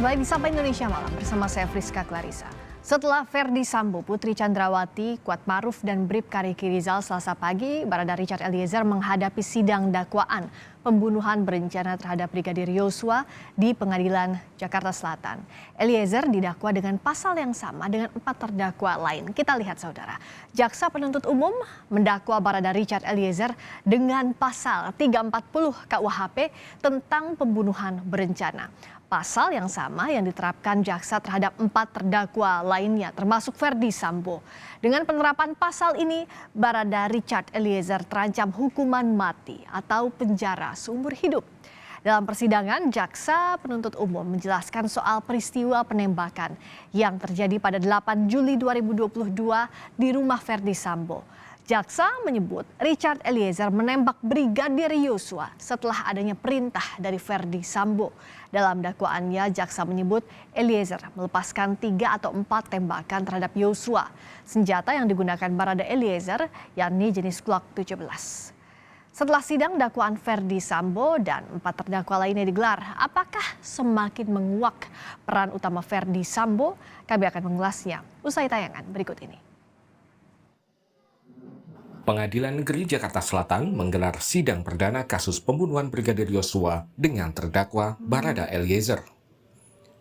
kembali di Sapa Indonesia Malam bersama saya Friska Clarissa. Setelah Ferdi Sambo, Putri Chandrawati, Kuatmaruf dan Bribka Riki Rizal Selasa pagi, Barada Richard Eliezer menghadapi sidang dakwaan pembunuhan berencana terhadap Brigadir Yosua di Pengadilan Jakarta Selatan. Eliezer didakwa dengan pasal yang sama dengan 4 terdakwa lain. Kita lihat saudara, Jaksa Penuntut Umum mendakwa Barada Richard Eliezer dengan pasal 340 KUHP tentang pembunuhan berencana. Pasal yang sama yang diterapkan jaksa terhadap 4 terdakwa lainnya termasuk Ferdi Sambo. Dengan penerapan pasal ini, Barada Richard Eliezer terancam hukuman mati atau penjara seumur hidup. Dalam persidangan, Jaksa Penuntut Umum menjelaskan soal peristiwa penembakan yang terjadi pada 8 Juli 2022 di rumah Ferdi Sambo. Jaksa menyebut Richard Eliezer menembak Brigadir Yosua setelah adanya perintah dari Ferdi Sambo. Dalam dakwaannya, jaksa menyebut Eliezer melepaskan 3 atau 4 tembakan terhadap Yosua. Senjata yang digunakan Barada Eliezer yakni jenis Glock 17. Setelah sidang dakwaan Ferdi Sambo dan 4 terdakwa lainnya digelar, apakah semakin menguak peran utama Ferdi Sambo? Kami akan mengulasnya usai tayangan berikut ini. Pengadilan Negeri Jakarta Selatan menggelar sidang perdana kasus pembunuhan Brigadir Yosua dengan terdakwa Barada Eliezer.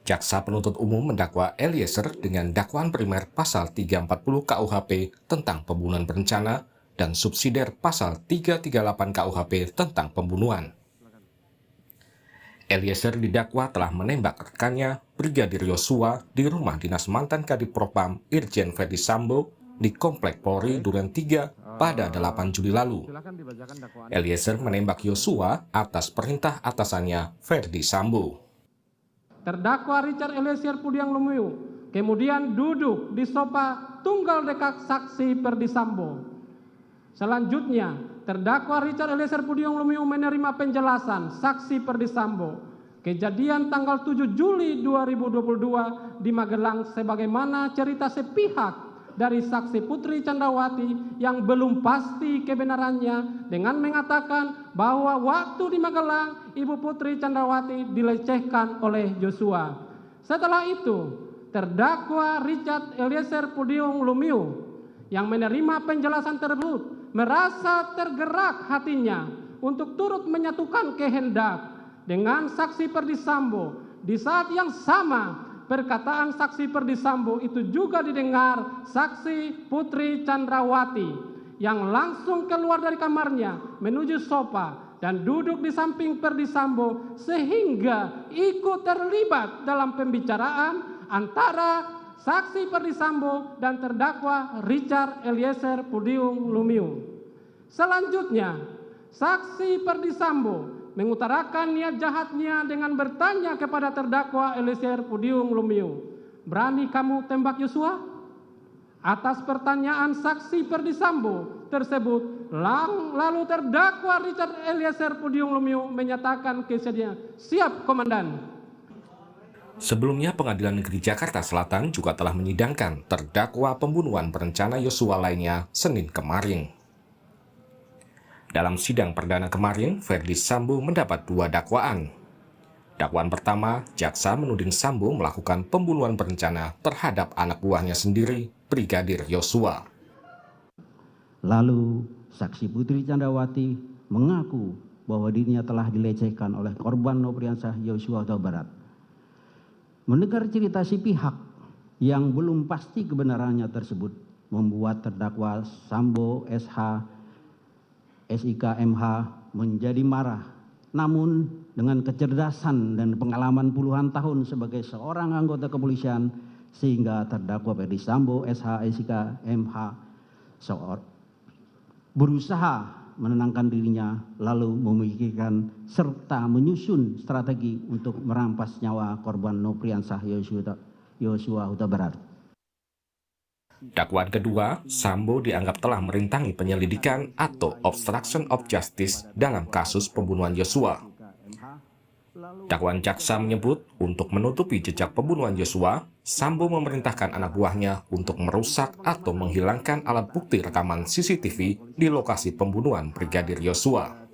Jaksa Penuntut Umum mendakwa Eliezer dengan dakwaan primer pasal 340 KUHP tentang pembunuhan berencana dan subsidiar pasal 338 KUHP tentang pembunuhan. Eliezer didakwa telah menembak rekannya Brigadir Yosua di rumah dinas mantan Kadif Propam Irjen Ferdi Sambo di Komplek Polri Duren 3 pada 8 Juli lalu. Eliezer menembak Yosua atas perintah atasannya Ferdi Sambo. Terdakwa Richard Eliezer Pudiang Lumiu kemudian duduk di sofa tunggal dekat saksi Ferdi Sambo. Selanjutnya, terdakwa Richard Eliezer Pudiang Lumiu menerima penjelasan saksi Ferdi Sambo. Kejadian tanggal 7 Juli 2022 di Magelang sebagaimana cerita sepihak dari saksi Putri Chandrawati yang belum pasti kebenarannya dengan mengatakan bahwa waktu di Magelang Ibu Putri Chandrawati dilecehkan oleh Yosua. Setelah itu, terdakwa Richard Eliezer Pudiang Lumiu yang menerima penjelasan tersebut merasa tergerak hatinya untuk turut menyatukan kehendak dengan saksi Ferdi Sambo. Di saat yang sama, perkataan saksi Ferdi Sambo itu juga didengar saksi Putri Chandrawati yang langsung keluar dari kamarnya menuju sofa dan duduk di samping Ferdi Sambo sehingga ikut terlibat dalam pembicaraan antara saksi Ferdi Sambo dan terdakwa Richard Eliezer Pudiang Lumiu. Selanjutnya, saksi Ferdi Sambo mengutarakan niat jahatnya dengan bertanya kepada terdakwa Eliezer Pudiang Lumiu, "Berani kamu tembak Yosua?" Atas pertanyaan saksi Ferdi Sambo tersebut, lalu terdakwa Richard Eliezer Pudiang Lumiu menyatakan kesediaan, "Siap, Komandan." Sebelumnya, Pengadilan Negeri Jakarta Selatan juga telah menyidangkan terdakwa pembunuhan berencana Yosua lainnya Senin kemarin. Dalam sidang perdana kemarin, Ferdi Sambo mendapat 2 dakwaan. Dakwaan pertama, jaksa menuding Sambo melakukan pembunuhan berencana terhadap anak buahnya sendiri, Brigadir Yosua. Lalu, saksi Putri Chandrawati mengaku bahwa dirinya telah dilecehkan oleh korban Nofriansah Yosua Huta Barat. Mendengar cerita si pihak yang belum pasti kebenarannya tersebut, membuat terdakwa Sambo SH SIK MH menjadi marah. Namun dengan kecerdasan dan pengalaman puluhan tahun sebagai seorang anggota kepolisian, sehingga terdakwa Ferdi Sambo SH SIK MH berusaha menenangkan dirinya, lalu memikirkan serta menyusun strategi untuk merampas nyawa korban Nofriansah Yosua Huta Barat. Dakwaan kedua, Sambo dianggap telah merintangi penyelidikan atau obstruction of justice dalam kasus pembunuhan Yosua. Dakwaan jaksa menyebut untuk menutupi jejak pembunuhan Yosua, Sambo memerintahkan anak buahnya untuk merusak atau menghilangkan alat bukti rekaman CCTV di lokasi pembunuhan Brigadir Yosua.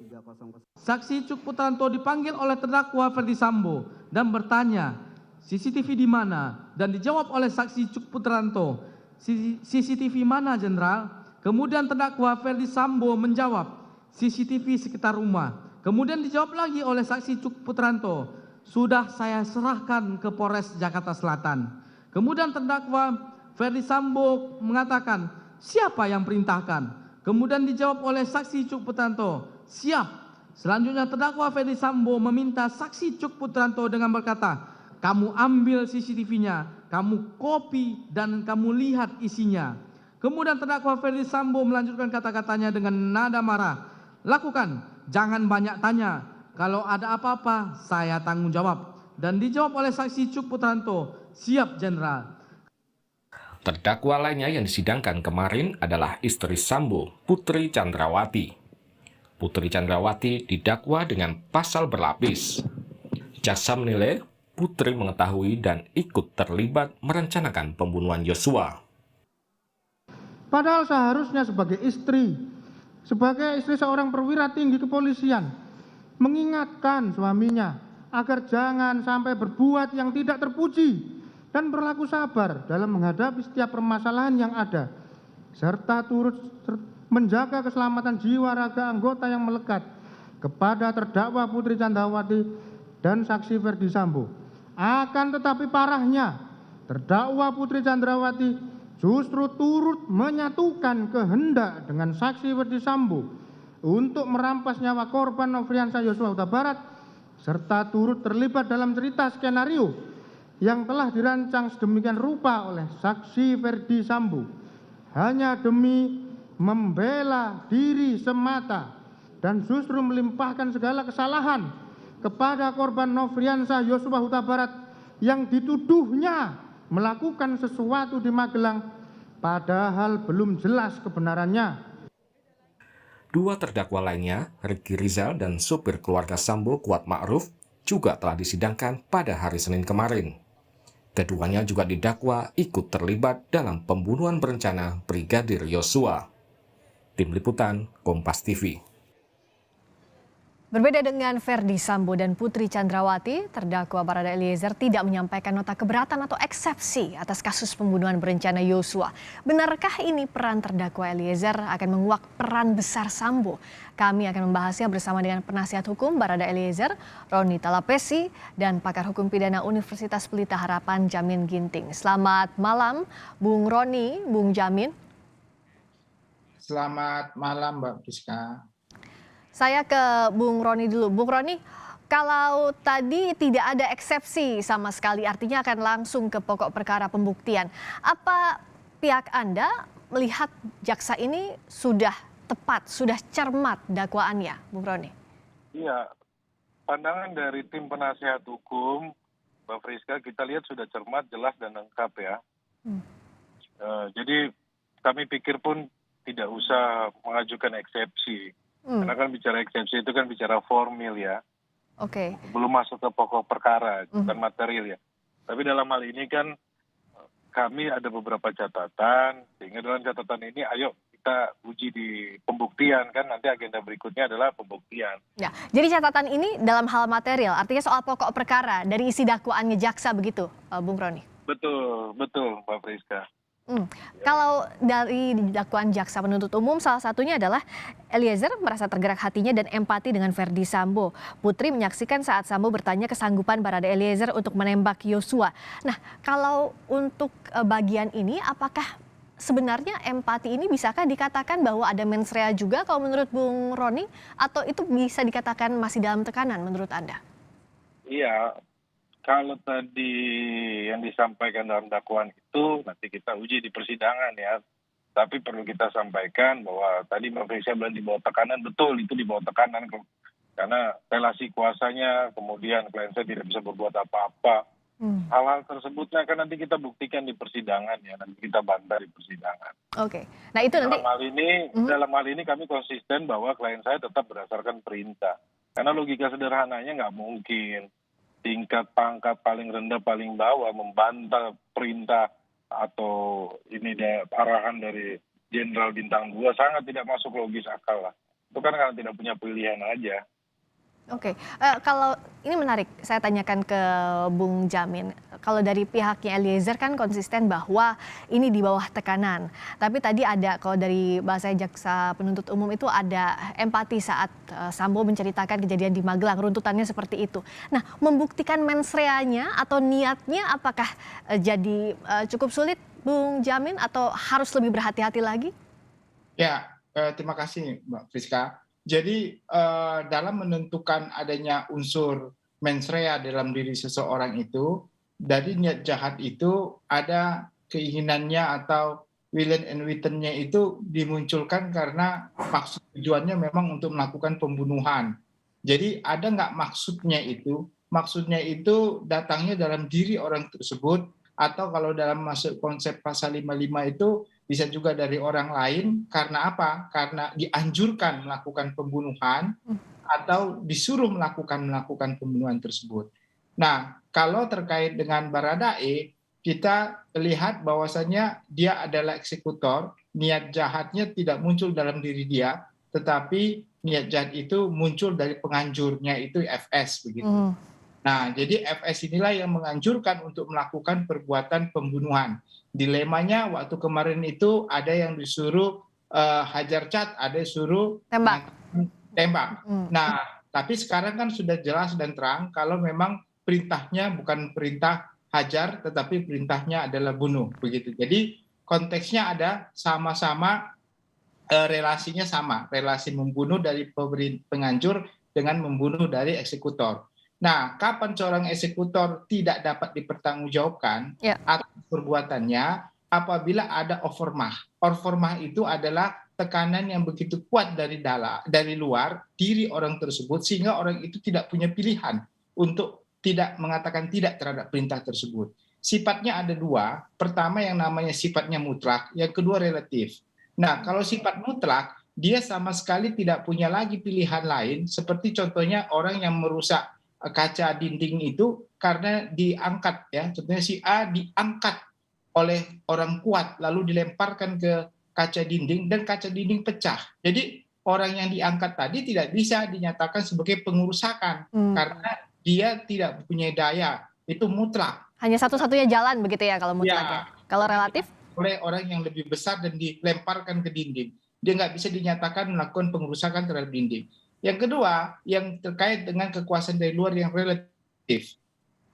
Saksi Cuk Putranto dipanggil oleh terdakwa Ferdi Sambo dan bertanya, CCTV di mana? Dan dijawab oleh saksi Cuk Putranto, CCTV mana Jenderal? Kemudian terdakwa Ferdi Sambo menjawab, CCTV sekitar rumah. Kemudian dijawab lagi oleh saksi Cuk Putranto, sudah saya serahkan ke Polres Jakarta Selatan. Kemudian terdakwa Ferdi Sambo mengatakan, siapa yang perintahkan? Kemudian dijawab oleh saksi Cuk Putranto, siap. Selanjutnya terdakwa Ferdi Sambo meminta saksi Cuk Putranto dengan berkata, kamu ambil CCTV-nya, kamu copy dan kamu lihat isinya. Kemudian terdakwa Ferdi Sambo melanjutkan kata-katanya dengan nada marah. Lakukan, jangan banyak tanya. Kalau ada apa-apa, saya tanggung jawab. Dan dijawab oleh saksi Cuk Putranto, siap Jenderal. Terdakwa lainnya yang disidangkan kemarin adalah istri Sambo, Putri Chandrawati. Putri Chandrawati didakwa dengan pasal berlapis. Jaksa menilai Putri mengetahui dan ikut terlibat merencanakan pembunuhan Yosua. Padahal seharusnya sebagai istri seorang perwira tinggi kepolisian, mengingatkan suaminya agar jangan sampai berbuat yang tidak terpuji dan berlaku sabar dalam menghadapi setiap permasalahan yang ada, serta turut menjaga keselamatan jiwa raga anggota yang melekat kepada terdakwa Putri Chandrawati dan saksi Ferdi Sambo. Akan tetapi parahnya, terdakwa Putri Chandrawati justru turut menyatukan kehendak dengan saksi Ferdi Sambo untuk merampas nyawa korban Nofriansah Yosua Huta Barat, serta turut terlibat dalam cerita skenario yang telah dirancang sedemikian rupa oleh saksi Ferdi Sambo hanya demi membela diri semata dan justru melimpahkan segala kesalahan kepada korban Nofriansah Yosua Huta Barat yang dituduhnya melakukan sesuatu di Magelang padahal belum jelas kebenarannya. Dua terdakwa lainnya, Ricky Rizal dan sopir keluarga Sambo Kuat Ma'ruf, juga telah disidangkan pada hari Senin kemarin. Keduanya juga didakwa ikut terlibat dalam pembunuhan berencana Brigadir Yosua. Tim Liputan, Kompas TV. Berbeda dengan Ferdi Sambo dan Putri Chandrawati, terdakwa Barada Eliezer tidak menyampaikan nota keberatan atau eksepsi atas kasus pembunuhan berencana Yosua. Benarkah ini peran terdakwa Eliezer akan menguak peran besar Sambo? Kami akan membahasnya bersama dengan penasihat hukum Barada Eliezer, Roni Talapesi, dan pakar hukum pidana Universitas Pelita Harapan Jamin Ginting. Selamat malam, Bung Roni, Bung Jamin. Selamat malam, Mbak Priska. Saya ke Bung Roni dulu. Bung Roni, kalau tadi tidak ada eksepsi sama sekali, artinya akan langsung ke pokok perkara pembuktian. Apa pihak Anda melihat jaksa ini sudah tepat, sudah cermat dakwaannya, Bung Roni? Iya, pandangan dari tim penasihat hukum, Mbak Friska, kita lihat sudah cermat, jelas, dan lengkap ya. Jadi kami pikir pun tidak usah mengajukan eksepsi. Karena kan bicara eksepsi itu kan bicara formil ya. Oke. Belum masuk ke pokok perkara, bukan material ya. Tapi dalam hal ini kan kami ada beberapa catatan, sehingga dalam catatan ini ayo kita uji di pembuktian, kan nanti agenda berikutnya adalah pembuktian. Ya, jadi catatan ini dalam hal material, artinya soal pokok perkara dari isi dakwaannya jaksa begitu, Bung Roni? Betul, betul Mbak Friska. Kalau dari dakwaan jaksa penuntut umum, salah satunya adalah Eliezer merasa tergerak hatinya dan empati dengan Ferdi Sambo. Putri menyaksikan saat Sambo bertanya kesanggupan Barada Eliezer untuk menembak Yosua. Nah, kalau untuk bagian ini, apakah sebenarnya empati ini bisakah dikatakan bahwa ada mens rea juga kalau menurut Bung Roni? Atau itu bisa dikatakan masih dalam tekanan menurut Anda? Iya. Kalau tadi yang disampaikan dalam dakwaan itu nanti kita uji di persidangan ya. Tapi perlu kita sampaikan bahwa tadi Mbak Frisya bilang di bawah tekanan, betul itu di bawah tekanan. Karena relasi kuasanya, kemudian klien saya tidak bisa berbuat apa-apa. Hal-hal tersebutnya kan nanti kita buktikan di persidangan ya, nanti kita bantah di persidangan. Oke. Nah itu nanti dalam hal ini kami konsisten bahwa klien saya tetap berdasarkan perintah. Karena logika sederhananya nggak mungkin tingkat pangkat paling rendah paling bawah membantah perintah atau ini arahan dari Jenderal Bintang 2 sangat tidak masuk logis akal lah. Itu kan karena tidak punya pilihan aja. Oke, kalau ini menarik, saya tanyakan ke Bung Jamin. Kalau dari pihaknya Eliezer kan konsisten bahwa ini di bawah tekanan. Tapi tadi ada, kalau dari bahasa jaksa penuntut umum itu ada empati saat Sambo menceritakan kejadian di Magelang, runtutannya seperti itu. Nah, membuktikan mens reanya atau niatnya apakah jadi cukup sulit, Bung Jamin, atau harus lebih berhati-hati lagi? Ya, terima kasih Mbak Friska. Jadi dalam menentukan adanya unsur mens rea dalam diri seseorang itu, dari niat jahat itu ada keinginannya atau willing and wittingnya itu dimunculkan karena maksud tujuannya memang untuk melakukan pembunuhan. Jadi ada nggak maksudnya itu? Maksudnya itu datangnya dalam diri orang tersebut, atau kalau dalam masuk konsep pasal 55 itu bisa juga dari orang lain. Karena apa? Karena dianjurkan melakukan pembunuhan atau disuruh melakukan pembunuhan tersebut. Nah, kalau terkait dengan Baradae, kita lihat bahwasanya dia adalah eksekutor, niat jahatnya tidak muncul dalam diri dia, tetapi niat jahat itu muncul dari penganjurnya, itu FS begitu. Nah, jadi FS inilah yang menganjurkan untuk melakukan perbuatan pembunuhan. Dilemanya waktu kemarin itu ada yang disuruh hajar cat, ada yang suruh tembak. Nah, tapi sekarang kan sudah jelas dan terang kalau memang perintahnya bukan perintah hajar, tetapi perintahnya adalah bunuh, begitu. Jadi konteksnya ada sama-sama, relasinya sama, relasi membunuh dari penganjur dengan membunuh dari eksekutor. Nah, kapan seorang eksekutor tidak dapat dipertanggungjawabkan atas perbuatannya? Apabila ada overmah. Overmah itu adalah tekanan yang begitu kuat dari luar diri orang tersebut, sehingga orang itu tidak punya pilihan untuk tidak mengatakan tidak terhadap perintah tersebut. Sifatnya ada dua. Pertama yang namanya sifatnya mutlak, yang kedua relatif. Nah, kalau sifat mutlak, dia sama sekali tidak punya lagi pilihan lain, seperti contohnya orang yang merusak kaca dinding itu karena diangkat, ya, contohnya si A diangkat oleh orang kuat lalu dilemparkan ke kaca dinding dan kaca dinding pecah. Jadi orang yang diangkat tadi tidak bisa dinyatakan sebagai pengerusakan karena dia tidak punya daya, itu mutlak. Hanya satu-satunya jalan begitu ya kalau mutlak ya. Kalau relatif? Oleh orang yang lebih besar dan dilemparkan ke dinding. Dia nggak bisa dinyatakan melakukan pengerusakan terhadap dinding. Yang kedua, yang terkait dengan kekuasaan dari luar yang relatif.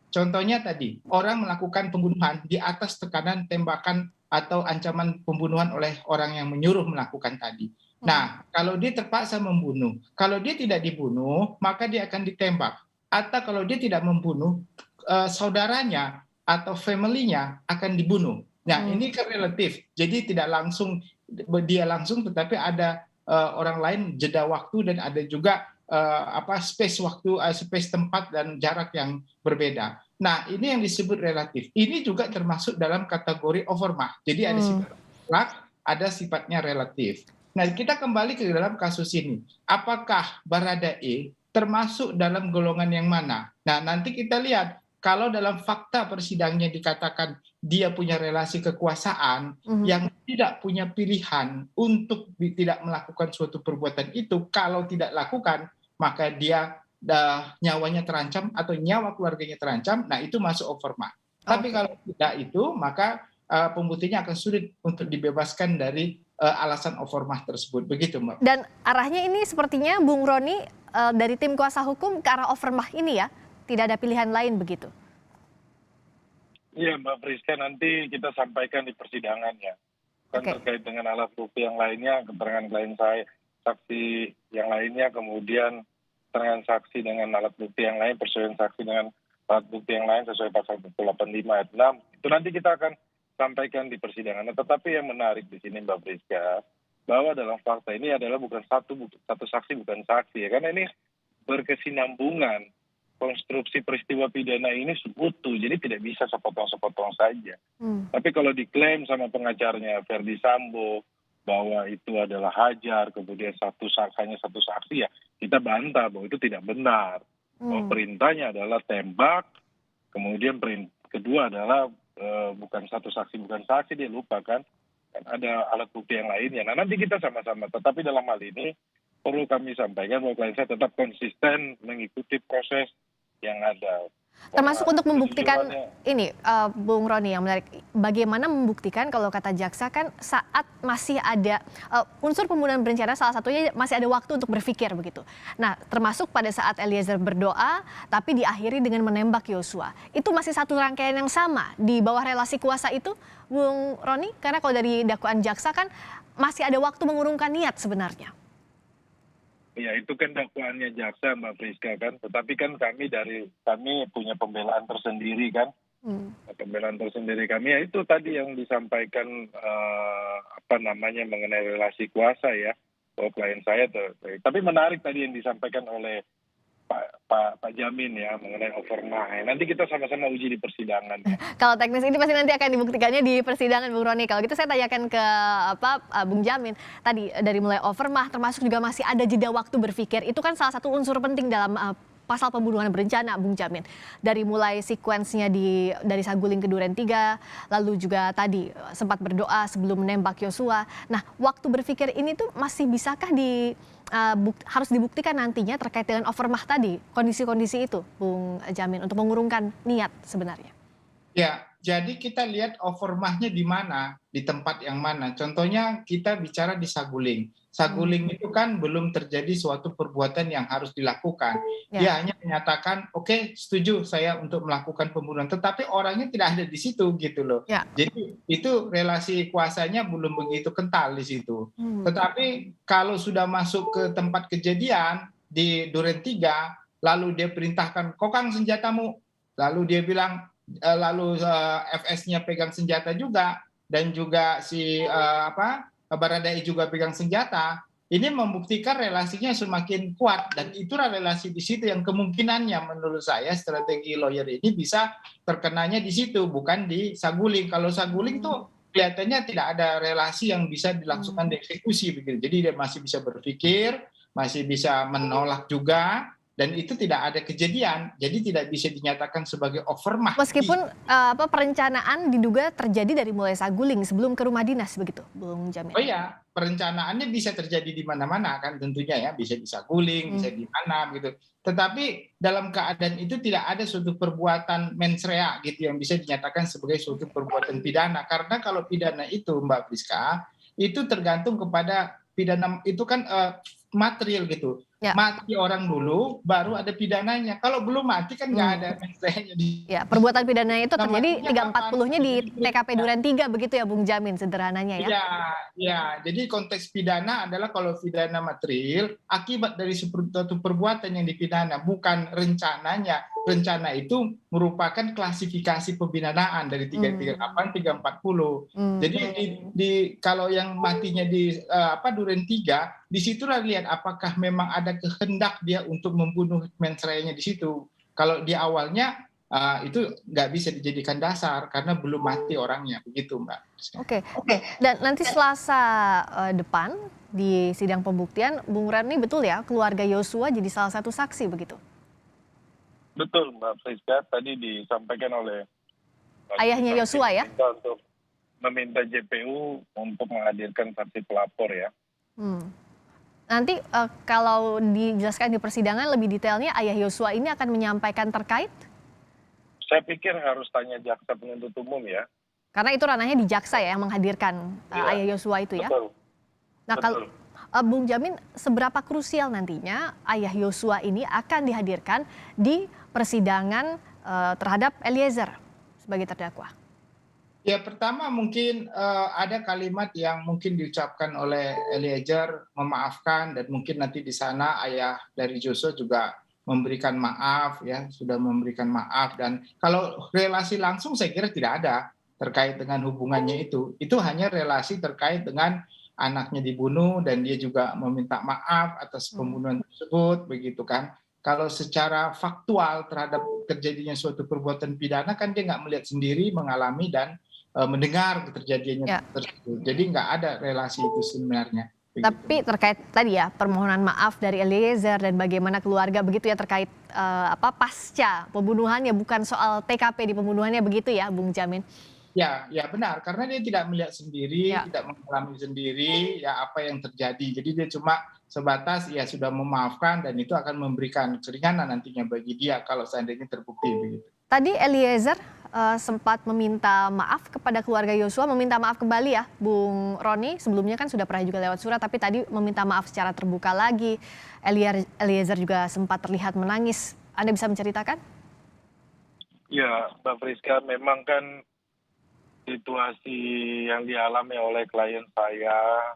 Contohnya tadi, orang melakukan pembunuhan di atas tekanan tembakan atau ancaman pembunuhan oleh orang yang menyuruh melakukan tadi. Nah, kalau dia terpaksa membunuh, kalau dia tidak dibunuh, maka dia akan ditembak. Atau kalau dia tidak membunuh, saudaranya atau family-nya akan dibunuh. Nah, ini kan relatif. Jadi tidak langsung dia langsung, tetapi ada orang lain jeda waktu dan ada juga space tempat dan jarak yang berbeda. Nah, ini yang disebut relatif. Ini juga termasuk dalam kategori overmah. Jadi ada sifat mutlak, ada sifatnya relatif. Nah, kita kembali ke dalam kasus ini. Apakah Baradae termasuk dalam golongan yang mana? Nah, nanti kita lihat kalau dalam fakta persidangannya dikatakan dia punya relasi kekuasaan yang tidak punya pilihan untuk tidak melakukan suatu perbuatan itu, kalau tidak lakukan maka dia nyawanya terancam atau nyawa keluarganya terancam, nah itu masuk overmah. Tapi kalau tidak itu, maka pembuktiannya akan sulit untuk dibebaskan dari alasan overmah tersebut. Begitu, Mbak. Dan arahnya ini sepertinya Bung Roni dari tim kuasa hukum ke arah overmah ini ya? Tidak ada pilihan lain begitu? Iya, Mbak Friska, nanti kita sampaikan di persidangan ya. Kan terkait dengan alat bukti yang lainnya, keterangan klien saya, saksi yang lainnya, kemudian keterangan saksi dengan alat bukti yang lain, persesuaian saksi dengan alat bukti yang lain sesuai pasal 185 ayat 6. Itu nanti kita akan sampaikan di persidangan. Tetapi yang menarik di sini, Mbak Friska, bahwa dalam fakta ini adalah bukan satu saksi, bukan saksi ya. Karena ini berkesinambungan. Konstruksi peristiwa pidana ini seutuh, jadi tidak bisa sepotong-sepotong saja. Tapi kalau diklaim sama pengacaranya Ferdi Sambo bahwa itu adalah hajar, kemudian hanya satu saksi, ya kita bantah bahwa itu tidak benar. Bahwa perintahnya adalah tembak, kemudian kedua adalah bukan satu saksi, dia lupa kan ada alat bukti yang lainnya. Nah, nanti kita sama-sama, tetapi dalam hal ini perlu kami sampaikan bahwa klien saya tetap konsisten mengikuti proses yang ada. Termasuk untuk membuktikan Kejujurannya- ini, Bung Roni, yang menarik, bagaimana membuktikan kalau kata jaksa kan saat masih ada unsur pembunuhan berencana, salah satunya masih ada waktu untuk berpikir begitu. Nah, termasuk pada saat Eliezer berdoa tapi diakhiri dengan menembak Yosua. Itu masih satu rangkaian yang sama di bawah relasi kuasa itu, Bung Roni? Karena kalau dari dakwaan jaksa kan masih ada waktu mengurungkan niat sebenarnya. Ya, itu kan dakwaannya jaksa, Mbak Priska kan. Tetapi kan kami punya pembelaan tersendiri kan. Pembelaan tersendiri kami ya itu tadi yang disampaikan mengenai relasi kuasa ya. Bahwa klien saya tapi menarik tadi yang disampaikan oleh Pak Jamin ya mengenai overmah. Nanti kita sama-sama uji di persidangan. Kalau teknis ini pasti nanti akan dibuktikannya di persidangan, Bung Roni. Kalau gitu saya tanyakan ke Bung Jamin. Tadi dari mulai overmah termasuk juga masih ada jeda waktu berpikir. Itu kan salah satu unsur penting dalam pasal pembunuhan berencana, Bung Jamin. Dari mulai sekuensnya dari Saguling ke Duren 3, lalu juga tadi sempat berdoa sebelum menembak Yosua. Nah, waktu berpikir ini tuh masih bisakah harus dibuktikan nantinya terkait dengan overmah tadi, kondisi-kondisi itu, Bung Jamin, untuk mengurungkan niat sebenarnya? Ya, jadi kita lihat overmahnya di mana, di tempat yang mana. Contohnya kita bicara di Saguling. Saguling itu kan belum terjadi suatu perbuatan yang harus dilakukan. Dia hanya menyatakan, oke, setuju saya untuk melakukan pembunuhan. Tetapi orangnya tidak ada di situ gitu loh. Jadi itu relasi kuasanya belum begitu kental di situ. Tetapi kalau sudah masuk ke tempat kejadian di Duren 3, lalu dia perintahkan, kokang senjatamu. Lalu dia bilang, FS-nya pegang senjata juga, dan juga si Baradae juga pegang senjata. Ini membuktikan relasinya semakin kuat, dan itulah relasi di situ yang kemungkinannya menurut saya strategi lawyer ini bisa terkenanya di situ, bukan di Saguling. Kalau Saguling tuh kelihatannya tidak ada relasi yang bisa dilangsungkan dieksekusi begitu. Jadi dia masih bisa berpikir, masih bisa menolak juga. Dan itu tidak ada kejadian, jadi tidak bisa dinyatakan sebagai overmah. Meskipun perencanaan diduga terjadi dari mulai Saguling sebelum ke rumah dinas begitu, Bung Jamin? Oh iya, perencanaannya bisa terjadi di mana-mana kan tentunya ya, bisa di Saguling, bisa di mana gitu. Tetapi dalam keadaan itu tidak ada suatu perbuatan mens rea gitu yang bisa dinyatakan sebagai suatu perbuatan pidana. Karena kalau pidana itu, Mbak Priska, itu tergantung kepada pidana itu kan material gitu. Mati orang dulu, baru ada pidananya. Kalau belum mati kan nggak ada mens rea-nya. Ya, perbuatan pidana itu terjadi 340-nya di TKP Duren 3 begitu ya, Bung Jamin, sederhananya ya? Ya, jadi konteks pidana adalah kalau pidana material akibat dari suatu perbuatan yang dipidana, bukan rencananya. Rencana itu merupakan klasifikasi pembinaan dari 338, 340. Jadi kalau yang matinya di Duren 3, disitulah lihat apakah memang ada kehendak dia untuk membunuh mens rea-nya di situ. Kalau di awalnya itu nggak bisa dijadikan dasar karena belum mati orangnya, begitu Mbak. Oke. Dan nanti Selasa depan di sidang pembuktian, Bung Roni betul ya keluarga Yosua jadi salah satu saksi begitu? Betul Mbak Priska, tadi disampaikan oleh ayahnya Yosua ya? Untuk meminta JPU untuk menghadirkan saksi pelapor ya. Nanti kalau dijelaskan di persidangan lebih detailnya, ayah Yosua ini akan menyampaikan terkait? Saya pikir harus tanya jaksa penuntut umum ya. Karena itu ranahnya di jaksa ya yang menghadirkan ayah Yosua itu ya? Betul. Nah, kalau Bung Jamin, seberapa krusial nantinya ayah Yosua ini akan dihadirkan di persidangan terhadap Eliezer sebagai terdakwa? Ya, pertama mungkin ada kalimat yang mungkin diucapkan oleh Eliezer memaafkan, dan mungkin nanti di sana ayah dari Joshua juga memberikan maaf ya, sudah memberikan maaf. Dan kalau relasi langsung saya kira tidak ada terkait dengan hubungannya itu hanya relasi terkait dengan anaknya dibunuh dan dia juga meminta maaf atas pembunuhan tersebut begitu kan. Kalau secara faktual terhadap terjadinya suatu perbuatan pidana kan dia nggak melihat sendiri, mengalami dan mendengar terjadinya tersebut. Jadi nggak ada relasi itu sebenarnya. Begitu. Tapi terkait tadi ya permohonan maaf dari Eliezer dan bagaimana keluarga begitu ya terkait pasca pembunuhannya, bukan soal TKP di pembunuhannya begitu ya, Bung Jamin? Ya, ya benar, karena dia tidak melihat sendiri, Ya. tidak mengalami sendiri ya apa yang terjadi. Jadi dia cuma sebatas ya sudah memaafkan dan itu akan memberikan keringanan nantinya bagi dia kalau seandainya terbukti begitu. Tadi Eliezer sempat meminta maaf kepada keluarga Yosua, meminta maaf kembali ya, Bung Roni. Sebelumnya kan sudah pernah juga lewat surat, tapi tadi meminta maaf secara terbuka lagi. Eliezer juga sempat terlihat menangis. Anda bisa menceritakan? Ya, Mbak Friska, memang kan situasi yang dialami oleh klien saya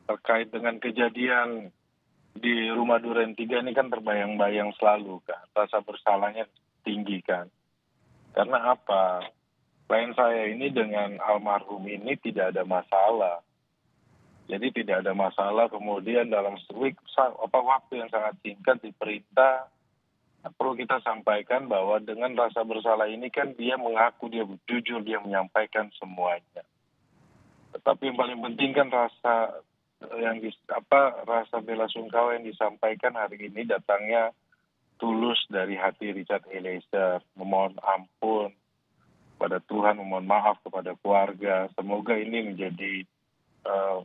terkait dengan kejadian di rumah Duren 3 ini kan terbayang-bayang selalu kan. Rasa bersalahnya tinggi kan. Karena apa? Klien saya ini dengan almarhum ini tidak ada masalah. Jadi tidak ada masalah, kemudian dalam waktu yang sangat singkat diperintah. Perlu kita sampaikan bahwa dengan rasa bersalah ini kan dia mengaku, dia jujur, dia menyampaikan semuanya. Tetapi yang paling penting kan rasa bela sungkawa yang disampaikan hari ini datangnya tulus dari hati Richard Eliezer, memohon ampun pada Tuhan, memohon maaf kepada keluarga. Semoga ini menjadi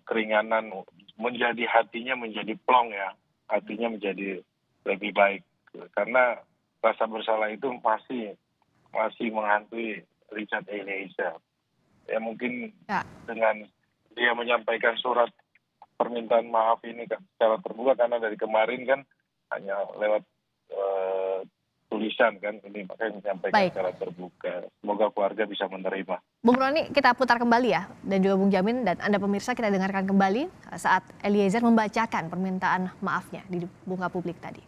keringanan, menjadi hatinya menjadi plong ya, hatinya menjadi lebih baik. Karena rasa bersalah itu masih menghantui Richard Eliezer. Ya mungkin dengan dia menyampaikan surat permintaan maaf ini kan secara terbuka, karena dari kemarin kan hanya lewat tulisan kan, ini makanya menyampaikan secara terbuka. Semoga keluarga bisa menerima. Bung Roni, kita putar kembali ya, dan juga Bung Jamin dan Anda pemirsa, kita dengarkan kembali saat Eliezer membacakan permintaan maafnya di muka publik tadi.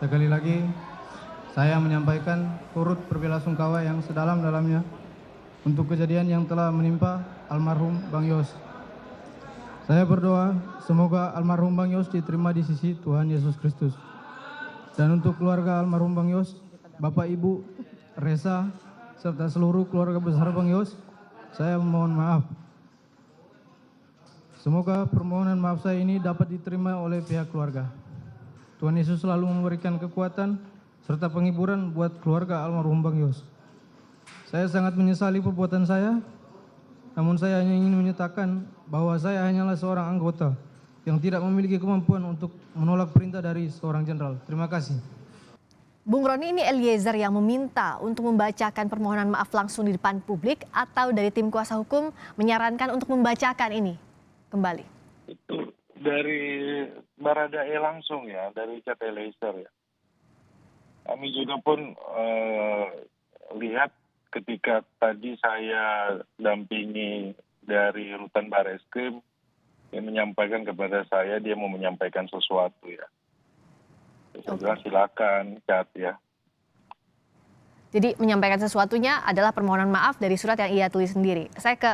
Sekali lagi, saya menyampaikan turut berbelasungkawa yang sedalam-dalamnya untuk kejadian yang telah menimpa almarhum Bang Yos. Saya berdoa semoga almarhum Bang Yos diterima di sisi Tuhan Yesus Kristus. Dan untuk keluarga almarhum Bang Yos, Bapak Ibu, Resa, serta seluruh keluarga besar Bang Yos, saya memohon maaf. Semoga permohonan maaf saya ini dapat diterima oleh pihak keluarga. Tuhan Yesus selalu memberikan kekuatan serta penghiburan buat keluarga almarhum Bang Yos. Saya sangat menyesali perbuatan saya, namun saya hanya ingin menyatakan bahwa saya hanyalah seorang anggota yang tidak memiliki kemampuan untuk menolak perintah dari seorang jenderal. Terima kasih. Bung Roni, ini Eliezer yang meminta untuk membacakan permohonan maaf langsung di depan publik atau dari tim kuasa hukum menyarankan untuk membacakan ini kembali? Itu dari Baradae langsung ya, dari Richard Eliezer ya. Kami juga pun lihat ketika tadi saya dampingi dari Rutan Bareskrim, dia menyampaikan kepada saya dia mau menyampaikan sesuatu ya. Saya bilang silakan chat ya. Jadi menyampaikan sesuatunya adalah permohonan maaf dari surat yang ia tulis sendiri. Saya ke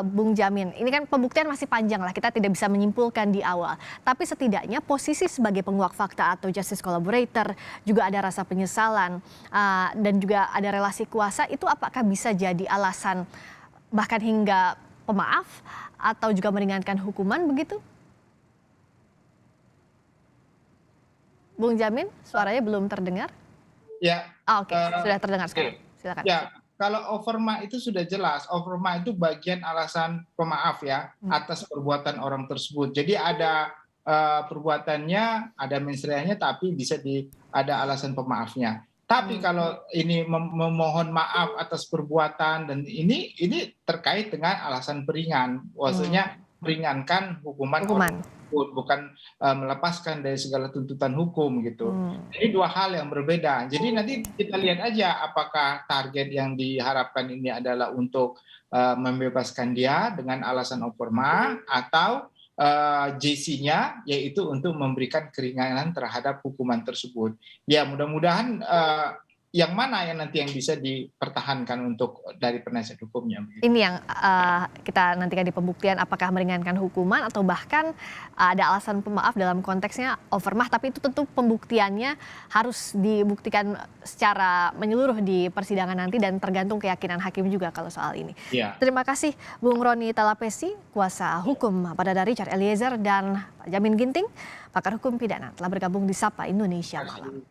Bung Jamin. Ini kan pembuktian masih panjang lah, kita tidak bisa menyimpulkan di awal. Tapi setidaknya posisi sebagai penguak fakta atau justice collaborator, juga ada rasa penyesalan, dan juga ada relasi kuasa, itu apakah bisa jadi alasan bahkan hingga pemaaf atau juga meringankan hukuman begitu? Bung Jamin, suaranya belum terdengar. Ya. Oke, sudah terdengar sekarang. Silakan. Ya, kalau overma itu sudah jelas. Overma itu bagian alasan pemaaf ya atas perbuatan orang tersebut. Jadi ada perbuatannya, ada mensreanya, tapi bisa ada alasan pemaafnya. Tapi kalau ini memohon maaf atas perbuatan dan ini terkait dengan alasan peringan, maksudnya meringankan hukuman. Bukan melepaskan dari segala tuntutan hukum gitu. Ini dua hal yang berbeda. Jadi nanti kita lihat aja apakah target yang diharapkan ini adalah untuk membebaskan dia dengan alasan overma atau JC-nya yaitu untuk memberikan keringanan terhadap hukuman tersebut. Ya mudah-mudahan yang mana yang nanti yang bisa dipertahankan untuk dari penasihat hukumnya. Ini yang kita nantikan di pembuktian, apakah meringankan hukuman atau bahkan ada alasan pemaaf dalam konteksnya overmah, tapi itu tentu pembuktiannya harus dibuktikan secara menyeluruh di persidangan nanti dan tergantung keyakinan hakim juga kalau soal ini. Ya. Terima kasih Bung Roni Talapesi, kuasa hukum pada Richard Eliezer, dan Pak Jamin Ginting, pakar hukum pidana, telah bergabung di Sapa Indonesia Malam.